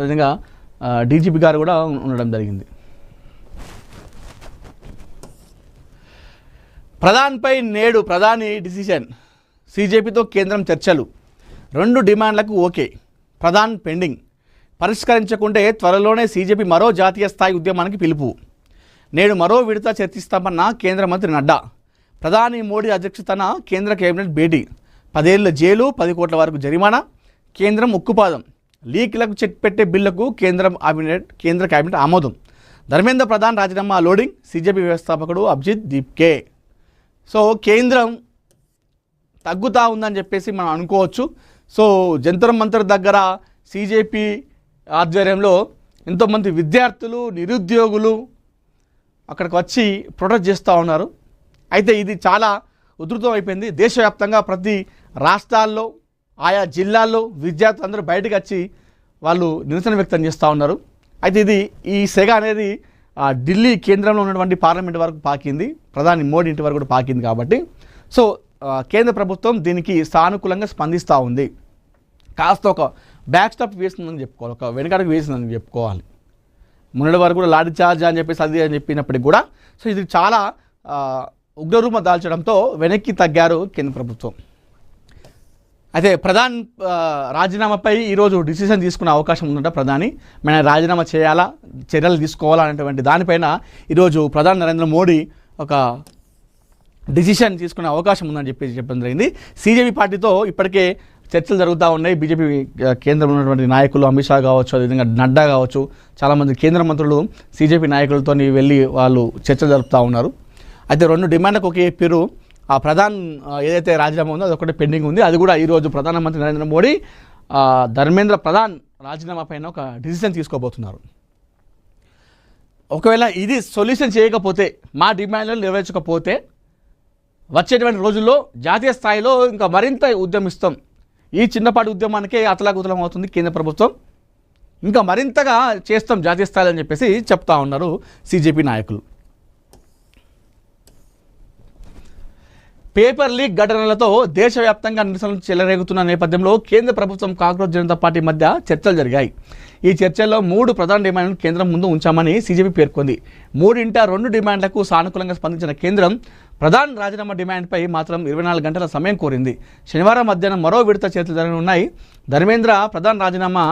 అదేవిధంగా డీజీపీ గారు కూడా ఉండడం జరిగింది. ప్రధాన్పై నేడు ప్రధాని డిసిషన్, సీజేపీతో కేంద్రం చర్చలు, 2 డిమాండ్లకు ఓకే, ప్రధాన్ పెండింగ్, పరిష్కరించకుంటే త్వరలోనే సీజేపీ మరో జాతీయ స్థాయి ఉద్యమానికి పిలుపు, నేడు మరో విడత చర్చిస్తామన్న కేంద్ర మంత్రి నడ్డా, ప్రధాని మోడీ అధ్యక్షతన కేంద్ర కేబినెట్ భేటీ, 10 ఏళ్ల జైలు 10 కోట్ల వరకు జరిమానా, కేంద్రం ఉక్కుపాదం, లీక్లకు చెక్ పెట్టే బిల్లుకు కేంద్ర కేబినెట్ ఆమోదం, ధర్మేంద్ర ప్రధాన్ రాజీనామా లోడింగ్, సీజేపీ వ్యవస్థాపకుడు అభిజిత్ దీప్కే. సో కేంద్రం తగ్గుతూ ఉందని చెప్పేసి మనం అనుకోవచ్చు. సో జంతర్ మంతర్ దగ్గర సీజేపీ ఆధ్వర్యంలో ఎంతోమంది విద్యార్థులు నిరుద్యోగులు అక్కడికి వచ్చి ప్రొటెస్ట్ చేస్తూ ఉన్నారు. అయితే ఇది చాలా ఉధృతం అయిపోయింది. దేశవ్యాప్తంగా ప్రతి రాష్ట్రాల్లో ఆయా జిల్లాల్లో విద్యార్థులు అందరూ బయటకు వచ్చి వాళ్ళు నిరసన వ్యక్తం చేస్తూ ఉన్నారు. అయితే ఈ సెగ అనేది ఢిల్లీ కేంద్రంలో ఉన్నటువంటి పార్లమెంట్ వరకు పాకింది, ప్రధాని మోడీ ఇంటి వరకు కూడా పాకింది. కాబట్టి సో కేంద్ర ప్రభుత్వం దీనికి సానుకూలంగా స్పందిస్తూ ఉంది. కాస్త ఒక బ్యాక్ స్టాప్ వేసిందని చెప్పుకోవాలి, ఒక వెనుకడుగు వేసిందని చెప్పుకోవాలి. మొన్నటి వరకు కూడా లాఠీ చార్జ్ అని చెప్పేసి అది అని చెప్పినప్పటికీ కూడా సో ఇది చాలా ఉగ్రరూపం దాల్చడంతో వెనక్కి తగ్గారు కేంద్ర ప్రభుత్వం. అయితే ప్రధాన్ రాజీనామాపై ఈరోజు డిసిషన్ తీసుకునే అవకాశం ఉందంట. ప్రధాని మన రాజీనామా చేయాలా, చర్యలు తీసుకోవాలా అనేటువంటి దానిపైన ఈరోజు ప్రధాని నరేంద్ర మోడీ ఒక డిసిషన్ తీసుకునే అవకాశం ఉందని చెప్పడం జరిగింది. సీజేపీ పార్టీతో ఇప్పటికే చర్చలు జరుగుతూ ఉన్నాయి. బీజేపీ కేంద్రంలో ఉన్నటువంటి నాయకులు అమిత్ షా కావచ్చు, అదేవిధంగా నడ్డా కావచ్చు, చాలామంది కేంద్ర మంత్రులు సీజేపీ నాయకులతో వెళ్ళి వాళ్ళు చర్చలు జరుపుతూ ఉన్నారు. అయితే 2 డిమాండ్లకు ఒకే పేరు, ఆ ప్రధాన్ ఏదైతే రాజీనామా ఉందో అది ఒకటి పెండింగ్ ఉంది. అది కూడా ఈరోజు ప్రధానమంత్రి నరేంద్ర మోడీ ధర్మేంద్ర ప్రధాన్ రాజీనామా పైన ఒక డిసిషన్ తీసుకోబోతున్నారు. ఒకవేళ ఇది సొల్యూషన్ చేయకపోతే, మా డిమాండ్లు నెరవేర్చకపోతే వచ్చేటువంటి రోజుల్లో జాతీయ స్థాయిలో ఇంకా మరింత ఉద్యమిస్తాం. ఈ చిన్నపాటి ఉద్యమానికే అతలాకుతలం అవుతుంది కేంద్ర ప్రభుత్వం, ఇంకా మరింతగా చేస్తాం జాతీయ స్థాయిలో అని చెప్పేసి చెప్తా ఉన్నారు సీజేపీ నాయకులు. పేపర్ లీక్ ఘటనలతో దేశవ్యాప్తంగా నిరసనలు చెలరేగుతున్న నేపథ్యంలో కేంద్ర ప్రభుత్వం కాంగ్రెస్ జనతా పార్టీ మధ్య చర్చలు జరిగాయి. ఈ చర్చల్లో 3 ప్రధాన డిమాండ్లను కేంద్రం ముందు ఉంచామని సీజేపీ పేర్కొంది. 2 డిమాండ్లకు సానుకూలంగా స్పందించిన కేంద్రం ప్రధాన్ రాజీనామా డిమాండ్పై మాత్రం 24 గంటల సమయం కోరింది. శనివారం మధ్యాహ్నం మరో విడత చర్చలు జరగనున్నాయి. ధర్మేంద్ర ప్రధాన్ రాజీనామా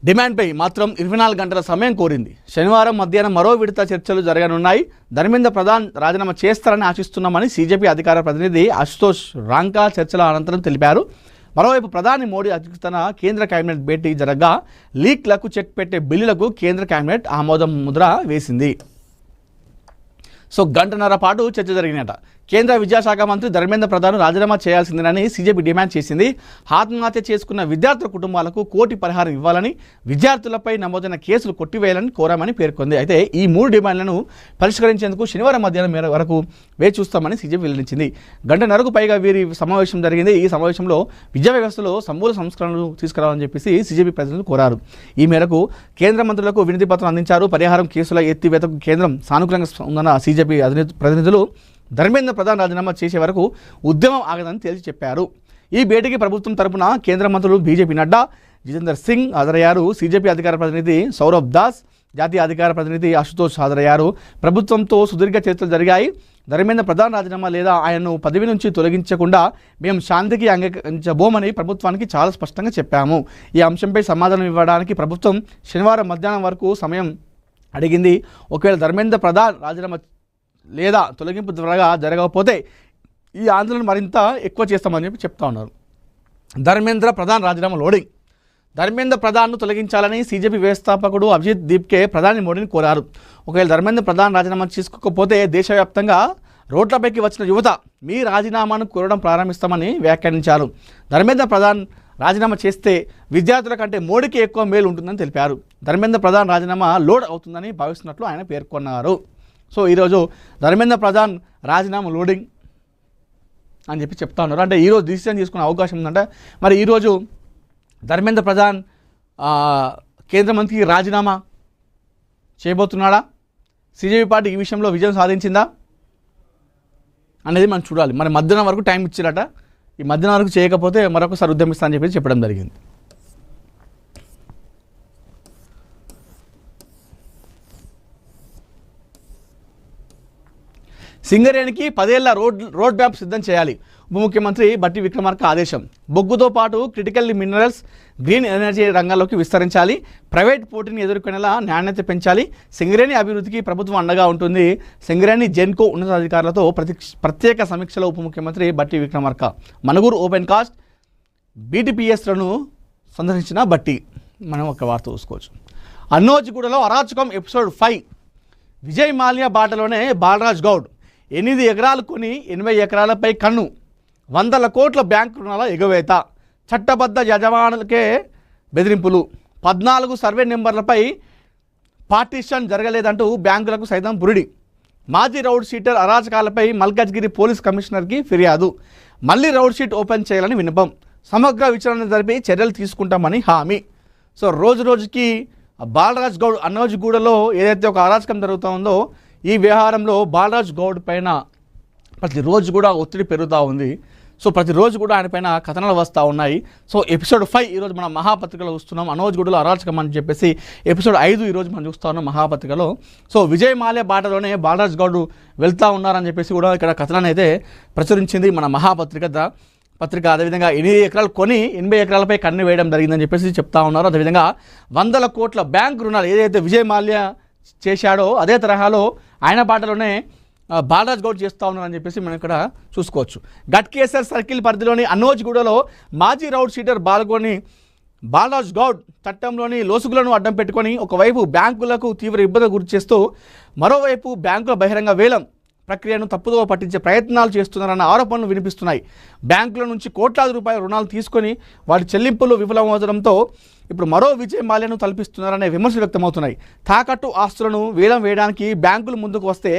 డిమాండ్పై మాత్రం 24 గంటల సమయం కోరింది. శనివారం మధ్యాహ్నం మరో విడత చర్చలు జరగనున్నాయి. ధర్మేంద్ర ప్రధాన్ రాజీనామా చేస్తారని ఆశిస్తున్నామని సీజేపీ అధికార ప్రతినిధి అశుతోష్ రాంకా చర్చల అనంతరం తెలిపారు. మరోవైపు ప్రధాని మోడీ అధ్యక్షతన కేంద్ర కేబినెట్ భేటీ జరగగా లీక్లకు చెక్ పెట్టే బిల్లులకు కేంద్ర కేబినెట్ ఆమోదం ముద్ర వేసింది. సో గంటన్నర పాటు చర్చ జరిగినట. కేంద్ర విద్యాశాఖ మంత్రి ధర్మేంద్ర ప్రధాన్ రాజీనామా చేయాల్సిందేనని సీజేపీ డిమాండ్ చేసింది. ఆత్మహత్య చేసుకున్న విద్యార్థుల కుటుంబాలకు కోటి పరిహారం ఇవ్వాలని, విద్యార్థులపై నమోదైన కేసులు కొట్టివేయాలని కోరామని పేర్కొంది. అయితే ఈ 3 డిమాండ్లను పరిష్కరించేందుకు శనివారం మధ్యాహ్నం వరకు వేచి చూస్తామని సీజేపీ వెల్లడించింది. గంటన్నరకు పైగా వీరి సమావేశం జరిగింది. ఈ సమావేశంలో విద్యా వ్యవస్థలో సమూల సంస్కరణలు తీసుకురావాలని చెప్పేసి సీజేపీ ప్రతినిధులు కోరారు. ఈ మేరకు కేంద్ర మంత్రులకు వినతి పత్రం అందించారు. పరిహారం కేసుల ఎత్తివేతకు కేంద్రం సానుకూలంగా ఉందన్న సీజేపీ ప్రతినిధులు ధర్మేంద్ర ప్రధాన్ రాజీనామా చేసే వరకు ఉద్యమం ఆగదని తేల్చి చెప్పారు. ఈ భేటీకి ప్రభుత్వం తరపున కేంద్ర మంత్రులు బీజేపీ నడ్డా, జితేందర్ సింగ్ హాజరయ్యారు. సీజేపీ అధికార ప్రతినిధి సౌరభ్ దాస్, జాతీయ అధికార ప్రతినిధి అశుతోష్ హాజరయ్యారు. ప్రభుత్వంతో సుదీర్ఘ చర్చలు జరిగాయి. ధర్మేంద్ర ప్రధాన్ రాజీనామా లేదా ఆయనను పదవి నుంచి తొలగించకుండా మేము శాంతికి అంగీకరించబోమని ప్రభుత్వానికి చాలా స్పష్టంగా చెప్పాము. ఈ అంశంపై సమాధానం ఇవ్వడానికి ప్రభుత్వం శనివారం మధ్యాహ్నం వరకు సమయం అడిగింది. ఒకవేళ ధర్మేంద్ర ప్రధాన్ రాజీనామా లేదా తొలగింపు త్వరగా జరగకపోతే ఈ ఆందోళన మరింత ఎక్కువ చేస్తామని చెప్పి చెప్తా ఉన్నారు. ధర్మేంద్ర ప్రధాన్ రాజీనామా లోడింగ్. ధర్మేంద్ర ప్రధాన్ను తొలగించాలని సీజేపీ వ్యవస్థాపకుడు అభిజిత్ దీప్కే ప్రధాని మోడీని కోరారు. ఒకవేళ ధర్మేంద్ర ప్రధాన్ రాజీనామా చేసుకోకపోతే దేశవ్యాప్తంగా రోడ్లపైకి వచ్చిన యువత మీ రాజీనామాను కోరడం ప్రారంభిస్తామని వ్యాఖ్యానించారు. ధర్మేంద్ర ప్రధాన్ రాజీనామా చేస్తే విద్యార్థుల కంటే మోడీకి ఎక్కువ మేలు ఉంటుందని తెలిపారు. ధర్మేంద్ర ప్రధాన్ రాజీనామా లోడ్ అవుతుందని భావిస్తున్నట్లు ఆయన పేర్కొన్నారు. సో ఈరోజు ధర్మేంద్ర ప్రధాన్ రాజీనామా లోడింగ్ అని చెప్పి చెప్తా ఉన్నారు. అంటే ఈరోజు డిసిషన్ తీసుకునే అవకాశం ఉందంటే మరి ఈరోజు ధర్మేంద్ర ప్రధాన్ కేంద్ర మంత్రికి రాజీనామా చేయబోతున్నాడా? సీజేపీ పార్టీ ఈ విషయంలో విజయం సాధించిందా అనేది మనం చూడాలి. మరి మధ్యాహ్నం వరకు టైం ఇచ్చారట, ఈ మధ్యాహ్నం వరకు చేయకపోతే మరొకసారి ఉద్యమిస్తా అని చెప్పి చెప్పడం జరిగింది. సింగరేణికి 10 ఏళ్ల రోడ్ మ్యాప్ సిద్ధం చేయాలి. ఉప ముఖ్యమంత్రి బట్టి విక్రమార్క ఆదేశం. బొగ్గుతో పాటు క్రిటికల్ మినరల్స్, గ్రీన్ ఎనర్జీ రంగాల్లోకి విస్తరించాలి. ప్రైవేట్ పోటీని ఎదుర్కొనేలా నాణ్యత పెంచాలి. సింగరేణి అభివృద్ధికి ప్రభుత్వం అండగా ఉంటుంది. సింగరేణి జెన్కో ఉన్నతాధికారులతో ప్రత్యేక సమీక్షలో ఉప ముఖ్యమంత్రి బట్టి విక్రమార్క. మనుగురు ఓపెన్ కాస్ట్ బీటీపీఎస్లను సందర్శించిన బట్టి. మనం ఒక వార్త చూసుకోవచ్చు. అన్నోజిగూడలో అరాచకం ఎపిసోడ్ 5. విజయ్ మాల్యా బాటలోనే బాలరాజ్ గౌడ్. 8 ఎకరాలు కొని 80 ఎకరాలపై కన్ను. 100 కోట్ల బ్యాంకు రుణాల ఎగవేత. చట్టబద్ధ యజమానులకే బెదిరింపులు. 14 సర్వే నెంబర్లపై పార్టీషన్ జరగలేదంటూ బ్యాంకులకు సైతం బురిడి. మాజీ రౌడ్ షీటర్ అరాచకాలపై మల్కాజ్గిరి పోలీస్ కమిషనర్కి ఫిర్యాదు. మళ్లీ రౌడ్ షీట్ ఓపెన్ చేయాలని విన్నపం. సమగ్ర విచారణ జరిపి చర్యలు తీసుకుంటామని హామీ. సో రోజు రోజుకి బాలరాజ్ గౌడ్ అన్నోజిగూడలో ఏదైతే ఒక అరాచకం జరుగుతూ ఉందో, ఈ వ్యవహారంలో బాలరాజ్ గౌడ్ పైన ప్రతిరోజు కూడా ఒత్తిడి పెరుగుతూ ఉంది. సో ప్రతిరోజు కూడా ఆయన పైన కథనాలు వస్తూ ఉన్నాయి. సో ఎపిసోడ్ 5 ఈరోజు మనం మహాపత్రికలో చూస్తున్నాం. అన్నోజిగూడలో అరాచకం అని చెప్పేసి ఎపిసోడ్ 5 ఈరోజు మనం చూస్తూ ఉన్నాం మహాపత్రికలో. సో విజయ్ మాల్యా బాటలోనే బాలరాజ్ గౌడ్ వెళ్తూ ఉన్నారని చెప్పేసి కూడా ఇక్కడ కథనాన్ని అయితే ప్రచురించింది మన మహాపత్రిక పత్రిక. అదేవిధంగా 8 ఎకరాలు కొని 80 ఎకరాలపై కన్ను వేయడం జరిగిందని చెప్పేసి చెప్తా ఉన్నారు. అదేవిధంగా 100 కోట్ల బ్యాంక్ రుణాలు ఏదైతే విజయ్ మాల్యా చేశాడో అదే తరహాలో ఆయన బాటలోనే బాలరాజ్ గౌడ్ చేస్తూ ఉన్నారని చెప్పేసి మనం ఇక్కడ చూసుకోవచ్చు. గట్కేసర్ సర్కిల్ పరిధిలోని అన్నోజిగూడలో మాజీ రౌడ్ షీటర్ బాలరాజ్ గౌడ్ చట్టంలోని లోసుగులను అడ్డం పెట్టుకొని ఒకవైపు బ్యాంకులకు తీవ్ర ఇబ్బంది గురి చేస్తూ మరోవైపు బ్యాంకుల బహిరంగ వేలం ప్రక్రియను తప్పుదోవ పట్టించే ప్రయత్నాలు చేస్తున్నారన్న ఆరోపణలు వినిపిస్తున్నాయి. బ్యాంకుల నుంచి కోట్లాది రూపాయల రుణాలు తీసుకొని వాటి చెల్లింపులు విఫలమవడంతో ఇప్పుడు మరో విజయ్ మాల్యాను తలపిస్తున్నారనే విమర్శలు వ్యక్తమవుతున్నాయి. తాకట్టు ఆస్తులను వేలం వేయడానికి బ్యాంకులు ముందుకు వస్తే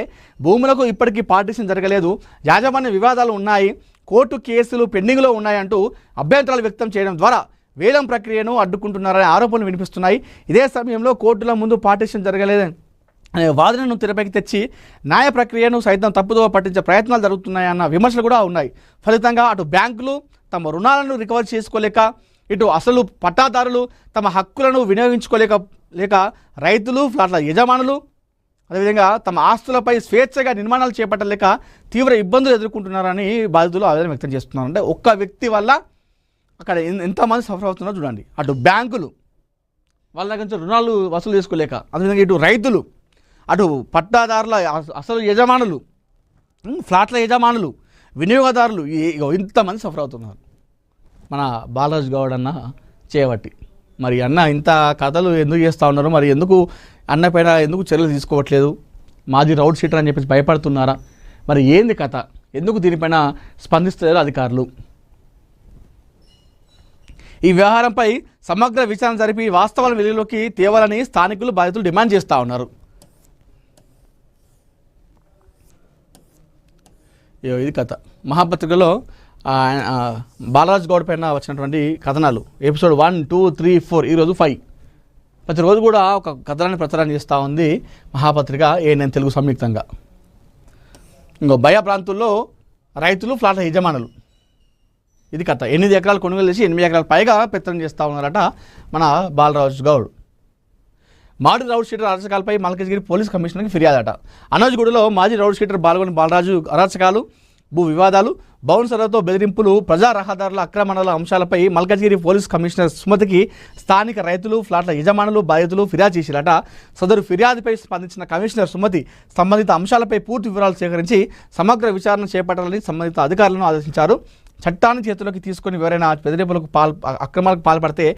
భూములకు ఇప్పటికీ పార్టీషన్ జరగలేదు, యాజమాన్య వివాదాలు ఉన్నాయి, కోర్టు కేసులు పెండింగ్లో ఉన్నాయంటూ అభ్యంతరాలు వ్యక్తం చేయడం ద్వారా వేలం ప్రక్రియను అడ్డుకుంటున్నారనే ఆరోపణలు వినిపిస్తున్నాయి. ఇదే సమయంలో కోర్టుల ముందు పార్టీషన్ జరగలేదని అనే వాదనను తెరపైకి తెచ్చి న్యాయ ప్రక్రియను సైతం తప్పుదోవ పట్టించే ప్రయత్నాలు జరుగుతున్నాయన్న విమర్శలు కూడా ఉన్నాయి. ఫలితంగా అటు బ్యాంకులు తమ రుణాలను రికవర్ చేసుకోలేక, ఇటు అసలు పట్టాదారులు తమ హక్కులను వినియోగించుకోలేక రైతులు, ఫ్లాట్ల యజమానులు అదేవిధంగా తమ ఆస్తులపై స్వేచ్ఛగా నిర్మాణాలు చేపట్టలేక తీవ్ర ఇబ్బందులు ఎదుర్కొంటున్నారని బాధితులు ఆవేదన వ్యక్తం చేస్తున్నారు. అంటే ఒక్క వ్యక్తి వల్ల అక్కడ ఎంతమంది సఫర్ అవుతున్నారో చూడండి. అటు బ్యాంకులు వాళ్ళ దగ్గర నుంచి రుణాలు వసూలు చేసుకోలేక, అదేవిధంగా ఇటు రైతులు, అటు పట్టాదారుల అసలు యజమానులు, ఫ్లాట్ల యజమానులు, వినియోగదారులు ఇంతమంది సఫర్ అవుతున్నారు మన బాలరాజ్ గౌడ్ అన్న చేయబట్టి. మరి అన్న ఇంత కథలు ఎందుకు చేస్తూ ఉన్నారు? మరి ఎందుకు అన్న పైన ఎందుకు చర్యలు తీసుకోవట్లేదు? మాజీ రౌడ్ షీటర్ అని చెప్పేసి భయపడుతున్నారా? మరి ఏంది కథ? ఎందుకు దీనిపైన స్పందిస్తలేరు అధికారులు? ఈ వ్యవహారంపై సమగ్ర విచారణ జరిపి వాస్తవాల వెలుగులోకి తేవాలని స్థానికులు, బాధితులు డిమాండ్ చేస్తూ ఉన్నారు. ఇది కథ. మహాపత్రికలో బాలరాజ్ గౌడ్ పైన వచ్చినటువంటి కథనాలు ఎపిసోడ్ 1, 2, 3, 4 ఈరోజు 5. ప్రతిరోజు కూడా ఒక కథనాన్ని ప్రచారం చేస్తూ ఉంది మహాపత్రిక ANN తెలుగు సంయుక్తంగా. ఇంకో భయ ప్రాంతుల్లో రైతులు, ఫ్లాట్ల యజమానులు, ఇది కథ. 8 ఎకరాలు కొనుగోలు చేసి 8 ఎకరాల పైగా పెత్తనం చేస్తూ ఉన్నారట మన బాలరాజ్ గౌడ్. మాజీ రౌడ్ షీటర్ అరాచకాలపై మల్కాజ్గిరి పోలీస్ కమిషనర్కి ఫిర్యాదట. అన్నోజిగూడలో మాజీ రౌడ్ షీటర్ పాల్గొని బాలరాజు అరాచకాలు, భూ వివాదాలు, బౌన్సర్లతో బెదిరింపులు, ప్రజా రహదారుల ఆక్రమణల అంశాలపై మల్కాజ్గిరి పోలీస్ కమిషనర్ సుమతికి స్థానిక రైతులు, ఫ్లాట్ల యజమానులు, బాధితులు ఫిర్యాదు చేసిరట. సదరు ఫిర్యాదుపై స్పందించిన కమిషనర్ సుమతి సంబంధిత అంశాలపై పూర్తి వివరాలు సేకరించి సమగ్ర విచారణ చేపట్టాలని సంబంధిత అధికారులను ఆదేశించారు. చట్టాన్ని చేతుల్లోకి తీసుకుని ఎవరైనా బెదిరింపులకు అక్రమాలకు పాల్పడితే